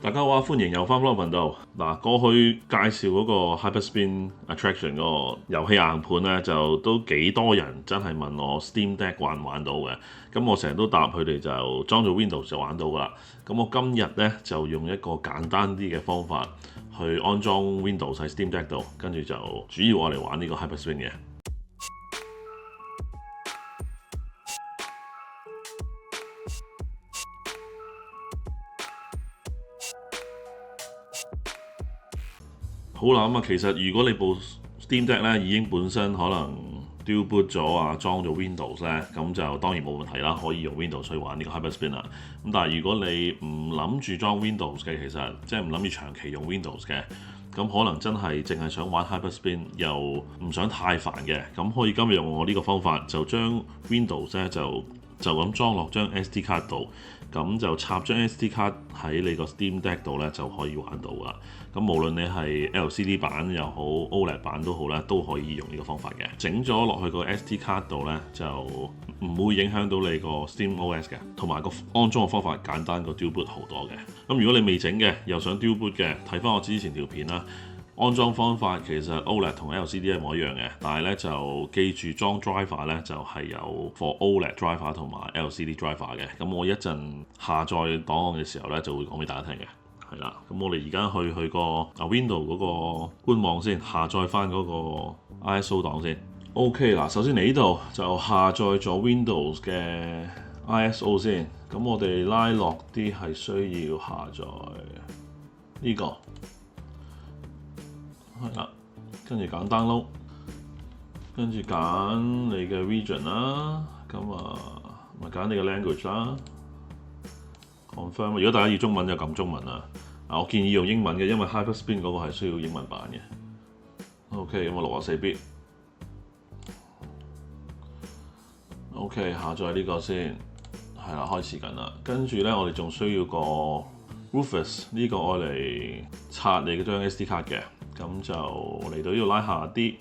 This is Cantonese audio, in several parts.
大家好啊，歡迎又翻返個頻道。嗱，過去介紹嗰個 Hyperspin Attraction 嗰個遊戲硬盤咧，就都幾多人真係問我 Steam Deck 玩唔玩到嘅。咁我成日都答佢哋就裝咗 Windows 就玩到㗎啦。咁我今日咧就用一個簡單啲嘅方法去安裝 Windows 喺 Steam Deck 度，跟住就主要我嚟玩呢個 Hyperspin 嘅。好啦，咁啊，其實如果你部 Steam Deck 咧已經本身可能 dual boot 咗啊，裝咗 Windows 咧，咁就當然冇問題啦，可以用 Windows 去玩呢個 Hyperspin 啦。咁但係如果你唔諗住裝 Windows 嘅，其實即係唔諗住長期用 Windows 嘅，咁可能真係淨係想玩 Hyperspin 又唔想太煩嘅，咁可以今日用我呢個方法，就將 Windows 咧就咁裝落張 SD 卡度，咁就插張 SD 卡喺你個 Steam Deck 度咧就可以玩到啦。咁無論你係 LCD 版又好 OLED 版都好咧，都可以用呢個方法嘅。整咗落去個 SD 卡度咧，就唔會影響到你個 SteamOS 嘅，同埋個安裝嘅方法簡單過 Dual Boot 好多嘅。咁如果你未整嘅，又想 Dual Boot 嘅，睇翻我之前條片啦。安裝方法其實 OLED 同 LCD 一模一樣嘅，但係咧就記住裝 driver 咧就係有 for OLED driver 同埋 LCD driver 嘅。咁我一陣下載檔案嘅時候咧就會講俾大家聽嘅。係啦，咁我哋而家去個Windows 嗰個官網先，下載翻嗰個 ISO 檔先。OK 嗱，首先嚟呢度就下載咗 Windows 嘅 ISO 先。咁我哋拉落啲係需要下載呢個。係啦，跟住揀 download， 跟住揀你嘅 region 啦，咁咪揀你嘅 language 啦 ，confirm。如果大家要中文就撳中文啦，我建議用英文嘅，因為 Hyperspin 嗰個係需要英文版嘅。OK， 咁我64 bit。OK， 下載呢個先，係啦，開始緊啦。跟住咧，我哋仲需要個 Rufus 呢個愛嚟插你嗰張 SD 卡嘅。咁就嚟到呢度拉下啲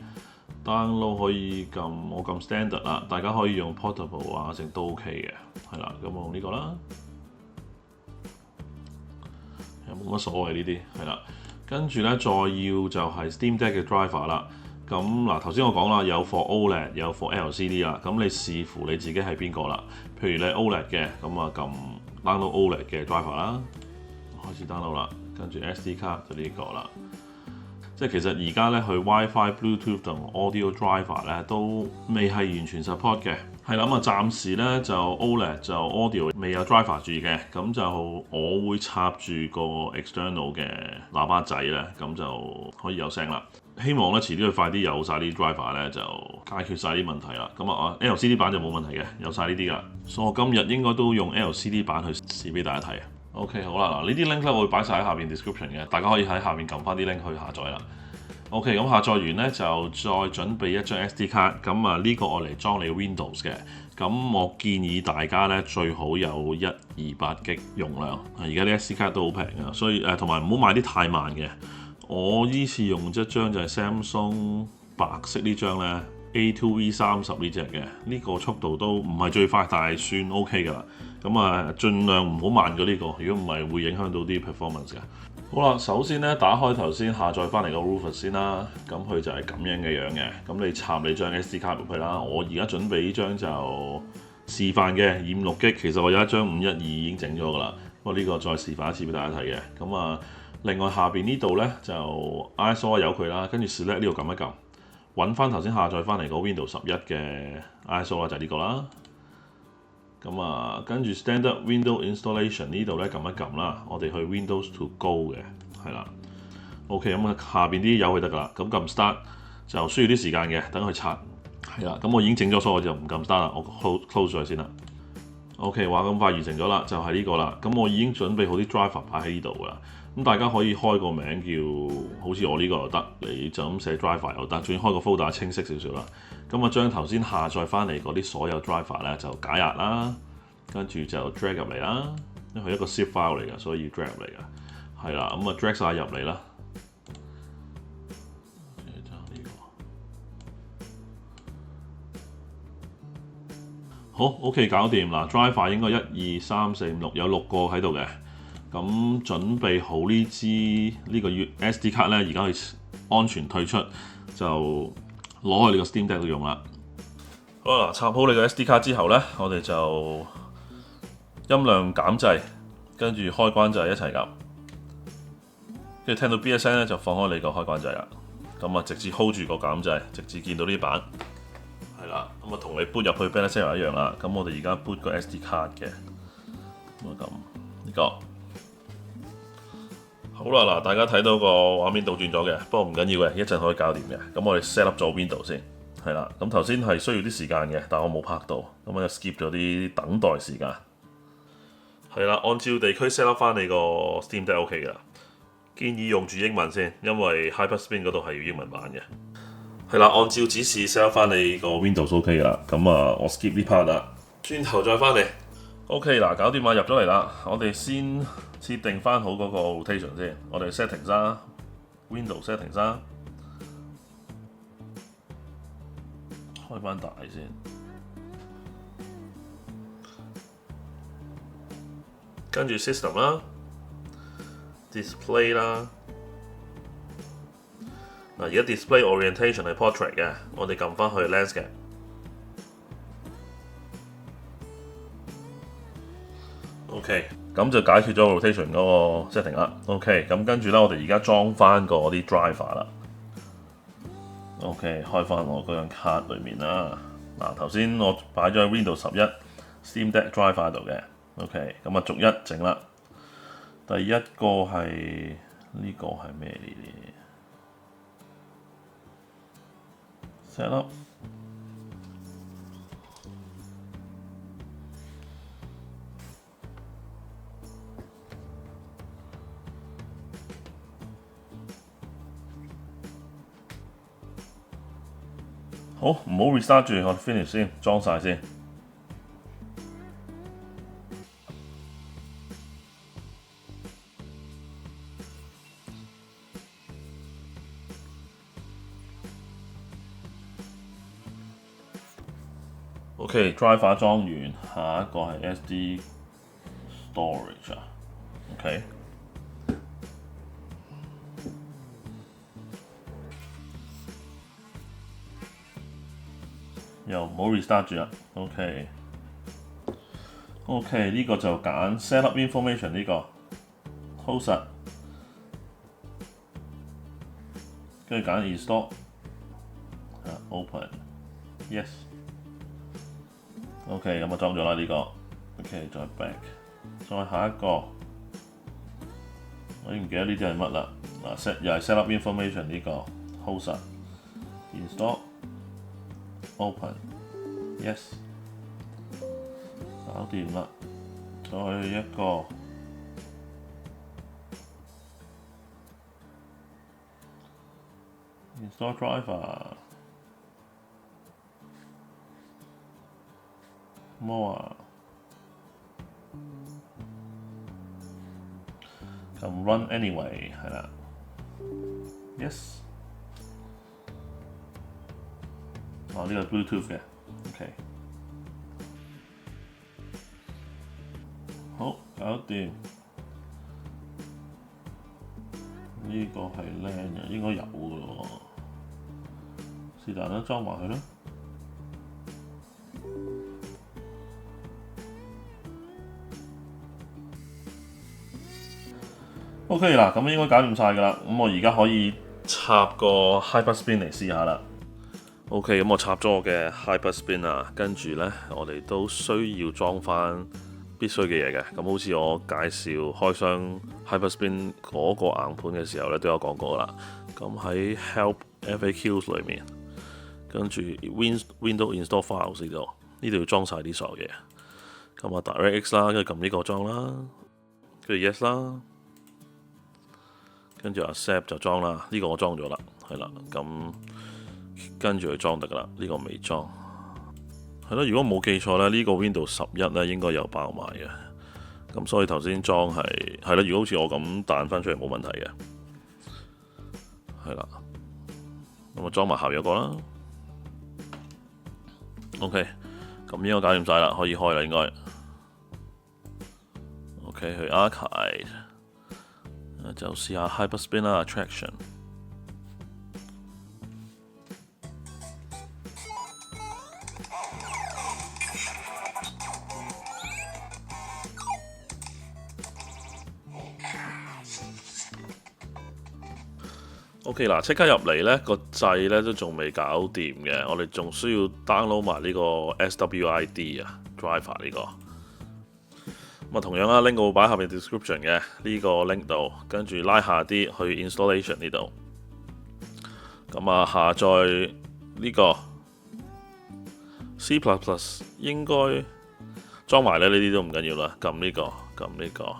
download 可以撳我撳 standard 啦，大家可以用 portable 啊，成都 OK 嘅，係啦，咁我用呢個啦，又冇乜所謂呢啲，係啦，跟住咧再要就係 Steam Deck 嘅 driver 啦，咁嗱頭先我講啦，有 for OLED 有 for LCD 啦，咁你視乎你自己係邊個啦，譬如你 OLED 嘅，咁啊撳 download OLED 嘅 driver 啦，開始 download 啦，跟住 SD 卡就呢個啦。即係其實而家咧，去 WiFi、Bluetooth 同 Audio Driver 咧都未係完全 support 嘅。係啦，咁啊暫時咧就 OLED 就 Audio 未有 driver 住嘅，咁就我會插住個 external 嘅喇叭仔咧，咁就可以有聲啦。希望咧遲啲佢快啲有晒啲 driver 咧，就解決晒啲問題啦。咁啊 LCD 版就冇問題嘅，有晒呢啲噶。所以我今日應該都用 LCD 版去試俾大家睇。OK， 好啦，嗱呢啲 link 咧我會擺晒喺下邊 description 嘅，大家可以喺下邊撳翻啲 link 去下載啦。OK， 咁下載完咧就再準備一張 SD 卡，咁啊呢個我嚟裝你 Windows 嘅。咁我建議大家咧最好有128G 容量，而家啲 SD 卡都好平啊，所以同埋唔好買啲太慢嘅。我依次用一張就係 Samsung 白色呢張咧 A2V30 呢隻嘅，呢個速度都唔係最快，但係算 OK 㗎啦。咁啊，盡量唔好慢過呢個，如果唔係會影響到啲 performance 嘅。好啦，首先咧打開頭先下載翻嚟個 Rufus 先啦，咁佢就係咁樣嘅樣嘅。咁你插你張 SD 卡入去啦，我而家準備呢張就示範嘅26G，其實我有一張512已經整咗㗎啦，不過呢個再示範一次俾大家睇嘅。咁啊，另外下邊呢度咧就 ISO 由佢啦，跟住 select 呢度撳一撳，揾翻頭先下載翻嚟個 Windows 11嘅 ISO 啦，就係呢個啦。咁啊，跟住 Standard Windows Installation 呢度咧撳一撳啦，我哋去 Windows to Go 嘅，係啦。OK， 咁啊下邊啲有佢得㗎啦，咁撳 Start 就需要啲時間嘅，等佢拆。係啦，咁我已經整咗，所以我就唔撳 Start 啦，我 close 咗先啦。OK， 話咁快完成咗啦，就係呢個啦。咁我已經準備好啲 driver 擺喺呢度㗎啦。咁大家可以開個名叫，好似我呢個又得，你就咁寫 driver 又得，仲要開個 folder 清晰少少啦。咁啊將頭先下載翻嚟嗰啲所有 driver 咧就解壓啦，跟住就 drag 入嚟啦，因為佢一個 zip file 嚟㗎，所以要 drag 入嚟㗎。係啦，咁啊 drag 晒入嚟啦。好 ，OK， 搞掂啦。driver 應該1、2、3、4、5、6有6個喺度嘅。咁準備好呢個 SD 卡咧，而家可以安全退出，就攞去你個 Steam Deck 度用啦。好啦，插好你個 SD 卡之後咧，我哋就音量減掣，跟住開關掣一齊撳，跟住聽到 B 一聲咧就放開你個開關掣啦。咁啊，直接 hold 住個減掣，直至見到呢版。係啦，咁啊同你 boot 入去 Better 一樣啦。咁我哋而家 boot 個 SD 卡嘅，咁啊撳呢個。好啦，嗱，大家睇到個畫面倒轉咗嘅，不過唔緊要嘅，一陣可以搞掂嘅。咁我哋 set up 咗 Window 先，係啦。咁頭先係需要啲時間嘅，但我冇拍到，咁我就 skip 咗啲等待時間。係啦，按照地區 set up 翻你個 Steam Deck OK 噶。建議用住英文先，因為 Hyperspin 嗰度係要英文版嘅。係啦，按照指示 set up 翻你個 Windows OK 啦。咁啊，我 skip 呢 part 啦，轉頭再翻嚟。OK 嗱，搞掂啊，入咗嚟啦。我哋先設定翻好嗰個 rotation 先。我哋 settings 啦 ，Windows settings 啦，開翻大先。跟住 system 啦 ，display 啦。嗱，而家 display orientation 係 portrait 嘅，我哋撳翻去 landscape。OK， 咁就解決咗 rotation 嗰個 setting 啦。OK， 咁跟住咧，我哋而家裝翻個啲 driver 啦。OK， 開翻我嗰張卡裏面啦。嗱，頭先我擺咗喺 Windows 11 Steam Deck driver 度嘅。OK， 咁啊逐一整啦。第一個係呢個係咩嚟嘅 ？set up。好，唔好 restart 住，我 finish 先，裝晒先。OK，driver 裝完，下一個係 SD storage 啊。OK。又唔好 restart 住啦 OK， 呢個就揀 set up information 呢個 hold 實，跟住揀 install， open yes OK， 咁啊裝咗啦呢個 OK， 再 back， 再下一個，我已經唔記得呢啲係乜啦。嗱又係 set up information 呢個 hold 實 install。Open yes 搞掂啦，再一個 install driver more 咁 run anyway 係啦 yes。呢個 Bluetooth 嘅 ，OK， 好搞掂。呢個係 LAN 嘅，應該有嘅喎。是但啦，裝埋佢啦。OK 嗱，咁應該搞掂晒㗎啦。咁我而家可以插個 Hyperspin 嚟試下啦。OK， 咁我插咗我嘅 Hyperspin 啊，跟住咧我哋都需要裝翻必須嘅嘢嘅。咁好似我介紹開箱 Hyperspin 嗰個硬盤嘅時候咧，都有講過啦。咁喺 Help FAQs 裏面，跟住 Windows Install Files 呢度要裝晒啲所有嘢。咁啊 DirectX 啦，跟住撳呢個裝啦，跟住 Yes 啦，跟住 Accept 就裝啦。呢個我裝咗啦，係啦，咁。跟住去裝得㗎啦，呢個未裝，係咯。如果冇記錯咧，呢個 Windows 11咧應該有包埋嘅，咁所以頭先裝係咯。如果好似我咁彈翻出嚟冇問題嘅，係啦。咁啊裝埋下一個啦。OK，咁應該搞掂晒啦，可以開啦應該。OK， OK 去 Arcade， 就試下 Hyperspin 啦 Attraction。OK 嗱，即刻入嚟呢個掣呢都仲未搞掂嘅，我哋仲需要 download 埋呢個 SWID 啊 driver 呢個。咁啊同樣啦 ，link 我會擺下面 description 嘅呢個 link 度，跟住拉下啲去 installation 呢度。咁啊下載呢個 C++ 應該裝埋咧，呢啲都唔緊要啦，撳呢個，撳呢個。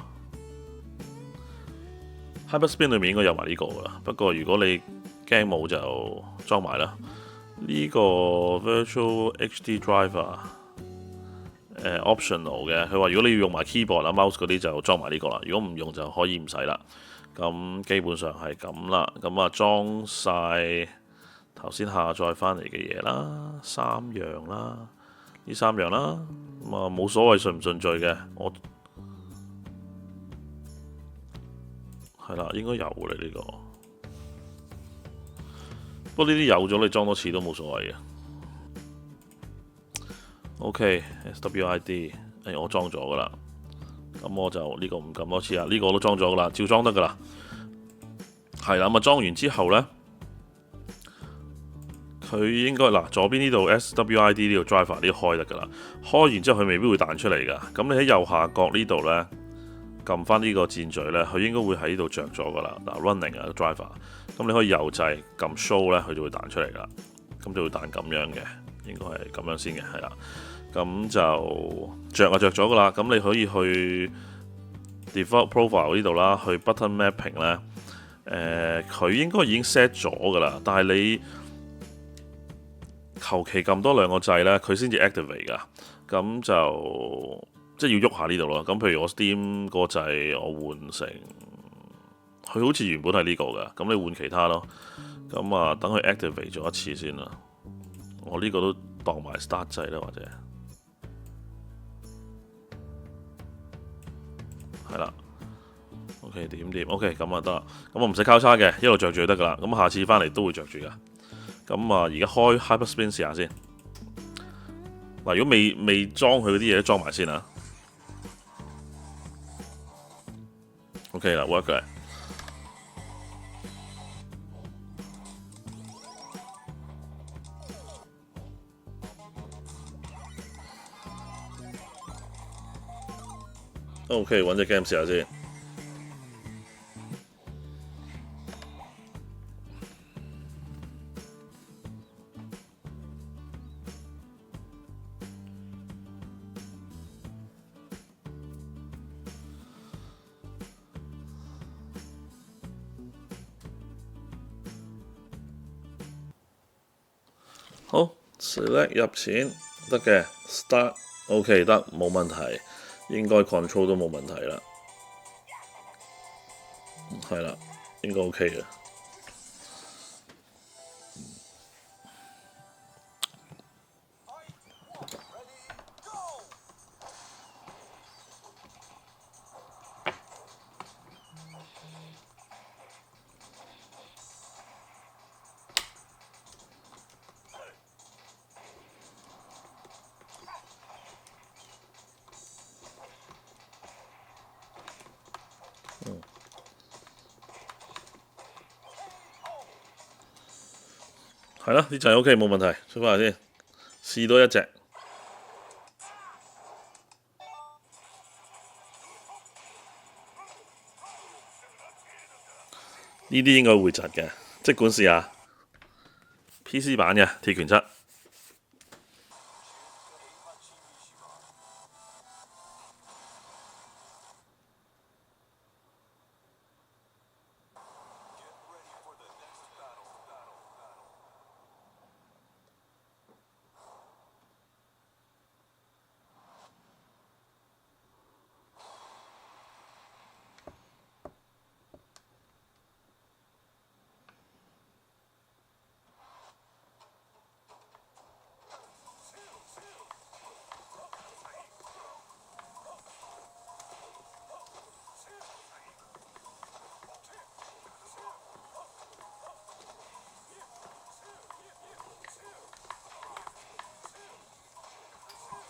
Hyperspin 裏面應該有埋呢個噶啦，不過如果你驚冇就裝埋啦。呢個 Virtual HD Driver optional 嘅，佢話如果你要用埋 keyboard 啊 mouse 嗰啲就裝埋呢個啦，如果唔用就可以唔使啦。咁基本上係咁啦，咁啊裝晒頭先下載翻嚟嘅嘢啦，3樣啦，呢3樣啦，咁啊冇所謂順唔順序嘅，我。係啦，應該有嘅呢個。不過呢啲有咗，你裝多次都冇所謂嘅。OK，SWID，我裝咗噶啦。咁我就呢個唔撳多次啊，呢個我都裝咗噶啦，照裝得噶啦。係啦，咁啊裝完之後呢，佢應該嗱左邊呢度 SWID 呢度 driver 呢開得噶啦。開完之後佢未必會彈出嚟噶。咁你喺右下角呢度呢。撳翻呢個箭嘴呢，佢應該會喺呢度着咗噶啦。嗱 ，running 啊 driver， 咁你可以右掣撳 show 呢，佢就會彈出嚟啦。咁就會彈咁樣嘅，應該係咁樣先嘅，係啦。咁就着咗噶啦。咁你可以去 default profile 呢度啦，去 button mapping 呢。佢應該已經 set 咗噶啦，但係你求其撳多2個掣呢，佢先至 activate 噶。咁就即係要喐下呢度咯，咁譬如我 Steam 個掣我換成，佢好似原本係呢個㗎，咁你換其他咯，咁啊等佢 activate 咗一次先啦，我呢個都當埋 start 掣啦，或者係啦 ，OK 點 OK 咁啊得啦，咁我唔使交叉嘅，一路着住就得㗎啦，咁下次翻嚟都會着住㗎，咁啊而家開 Hyperspin 試下先，嗱如果未裝佢嗰啲嘢都裝埋先啊。OK 啦 ，work 嘅。OK， 揾隻 game 試下先。好 ，select 入錢得嘅 ，start OK 得冇問題，應該 control 都冇問題啦，係啦，應該 OK 嘅。係啦，呢陣 OK 冇問題，出翻嚟先，試多一隻。呢啲應該會窒嘅，即管試下。PC 版嘅鐵拳7。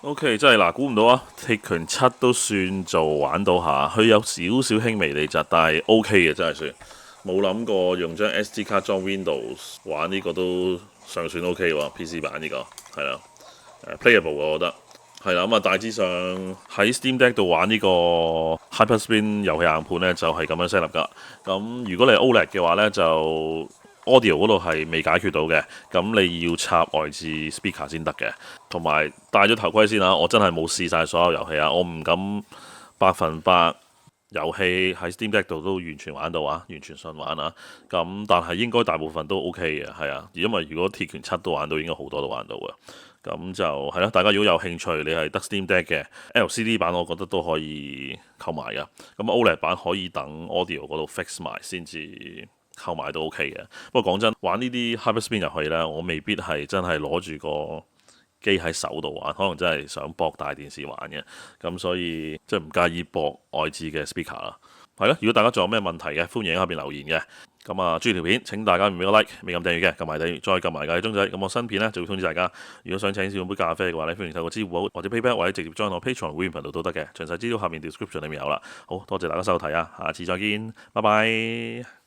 OK，真係嗱，估唔到啊！鐵拳七都算做玩到下，佢有少少輕微地窒，但係 OK 嘅真係算。冇諗過用張 SD 卡裝 Windows 玩呢個都尚算 OK 喎，PC 版呢個係啦，playable 我覺得係啦。咁啊，大致上喺 Steam Deck 度玩呢個 Hyperspin 遊戲硬盤呢，就係咁樣 set up 㗎。咁如果你係 OLED 嘅話呢，就 Audio 嗰度係未解決到嘅，咁你要插外置 speaker 先得嘅。同埋戴咗頭盔先啊！我真係冇試晒所有遊戲啊，我唔敢100%遊戲喺 Steam Deck 度都完全玩到啊，完全順玩啊。咁但係應該大部分都 OK 嘅，係啊。因為如果鐵拳七都玩到，應該好多都玩到嘅。咁就係啦，大家如果有興趣，你係得 Steam Deck 嘅 LCD 版，我覺得都可以購買㗎。咁 OLED 版可以等 Audio 嗰度 fix 埋先至購買都 OK 嘅。不過講真，玩呢啲 Hyperspin 遊戲呢，我未必係真係攞住個機喺手度玩，可能真係想駁大電視玩嘅，咁所以即係唔介意駁外置嘅 speaker 啦。係咯，如果大家仲有咩問題嘅，歡迎喺下邊留言嘅。咁啊，中意條片請大家唔俾個 like，未撳訂閱嘅撳埋訂閱，再撳埋個鐘仔。咁我新片呢就會通知大家。如果想請試用杯咖啡嘅話咧，歡迎透過支付寶或者 PayPal 或者直接 join 我 Patreon 會員頻道都得嘅。詳細資料下面 description 裏面有啦。好多謝大家收睇啊，下次再見，拜拜。